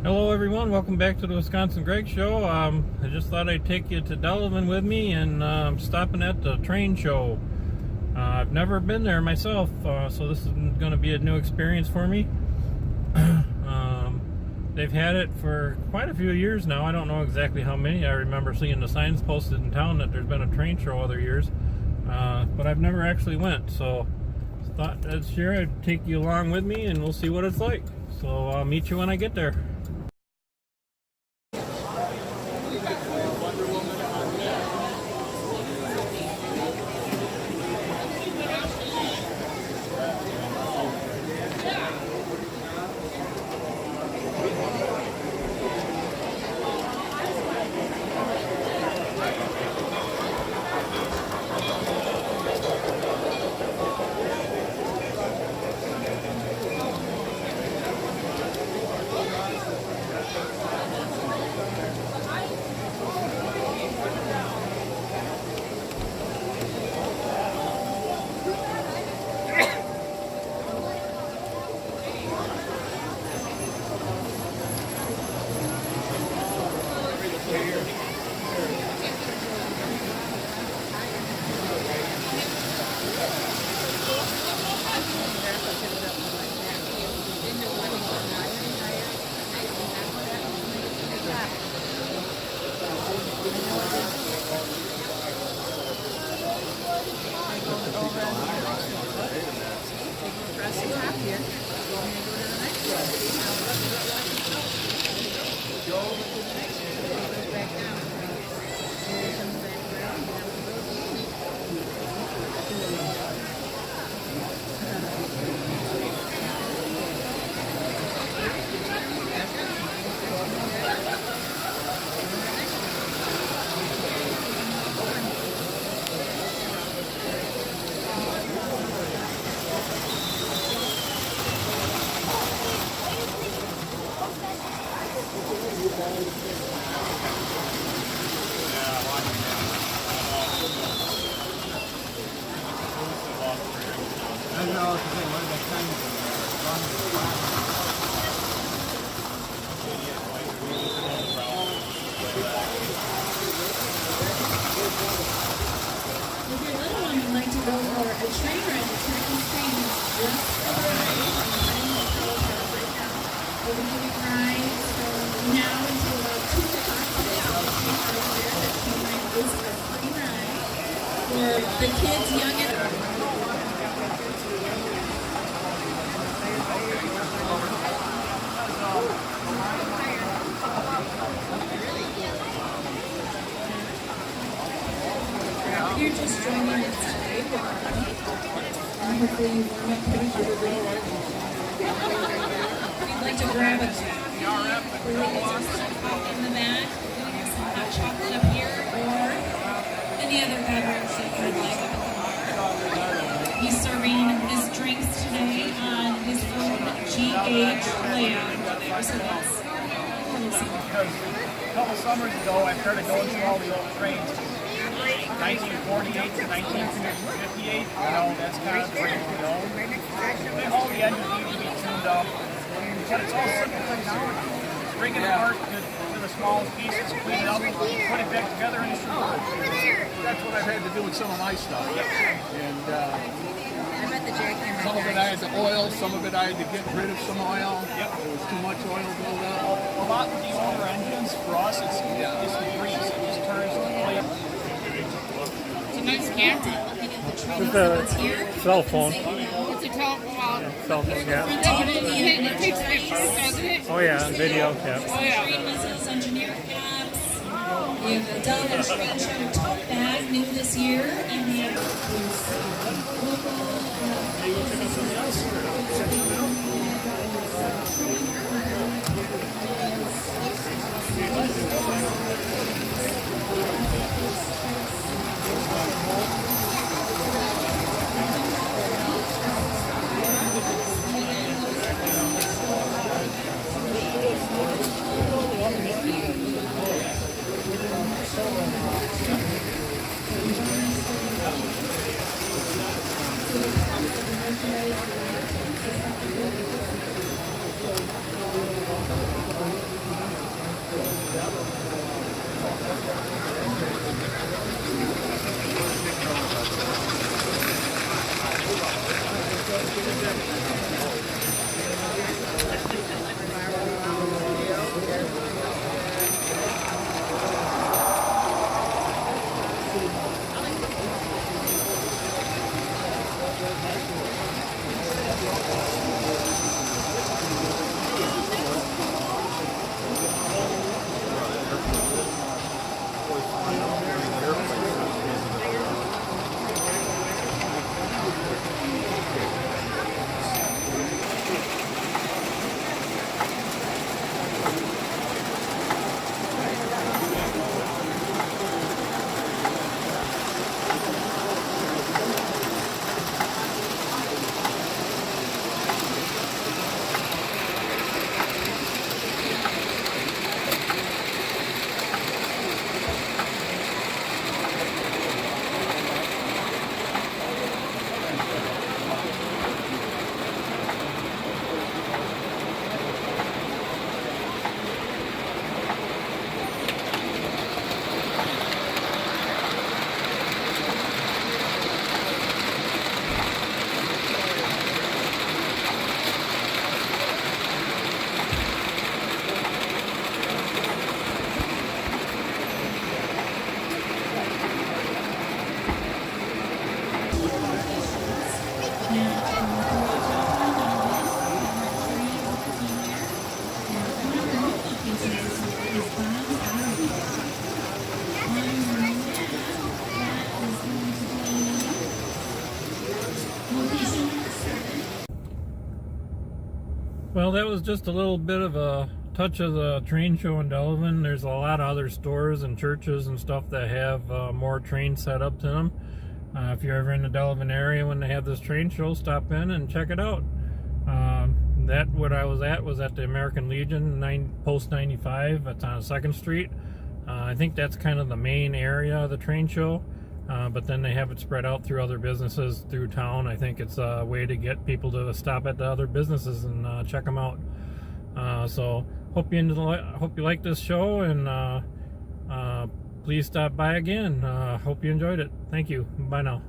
Hello everyone, welcome back to the Wisconsin Greg Show. I just thought I'd take you to Delavan with me, and I'm stopping at the train show. I've never been there myself, so this is going to be a new experience for me. They've had it for quite a few years now. I don't know exactly how many. I remember seeing the signs posted in town that there's been a train show other years, but I've never actually went, so thought this year I'd take you along with me and we'll see what it's like. So I'll meet you when I get there. If your little one would like to go for a train ride, the Turkey train is just arrived. We'll be giving rides from now until about 2 o'clock today. The train ride is a free ride for the kids young and if you're just joining us today, and hopefully you warm up pretty quickly. If you'd like to grab a coffee, we're going to some coffee in the back. We have some hot chocolate up here, or any other beverage that you would like up at the bar. He's serving his drinks today on his own GH layout. So that's because a couple summers ago I started going through all the old trains. 1948 to 1958, that's kind of the range we go. All the engines need to be tuned up, but it's all simple things nowadays. Bring it apart to the smallest pieces, clean it up, put it back together, and it's over. That's what I've had to do with some of my stuff. And some of it I had to oil, some of it I had to get rid of some oil. There was too much oil built up. A lot of the older engines, for us, it's the grease. It just turns the plate. nice captain looking at the train With that's the here. cell phone. It's a telephone. Cell phone, yeah. It takes pictures, doesn't it? Oh yeah, video, yeah. Train business engineer caps. We have the Delavan Train Show tote bag, new this year, and we have Well, that was just a little bit of a touch of the train show in Delavan. There's a lot of other stores and churches and stuff that have more trains set up to them. If you're ever in the Delavan area when they have this train show, stop in and check it out. That what I was at the American Legion Post 95. That's on 2nd Street. I think that's kind of the main area of the train show. But then they have it spread out through other businesses through town. I think it's a way to get people to stop at the other businesses and check them out. So hope you like this show, and please stop by again. Hope you enjoyed it. Thank you. Bye now.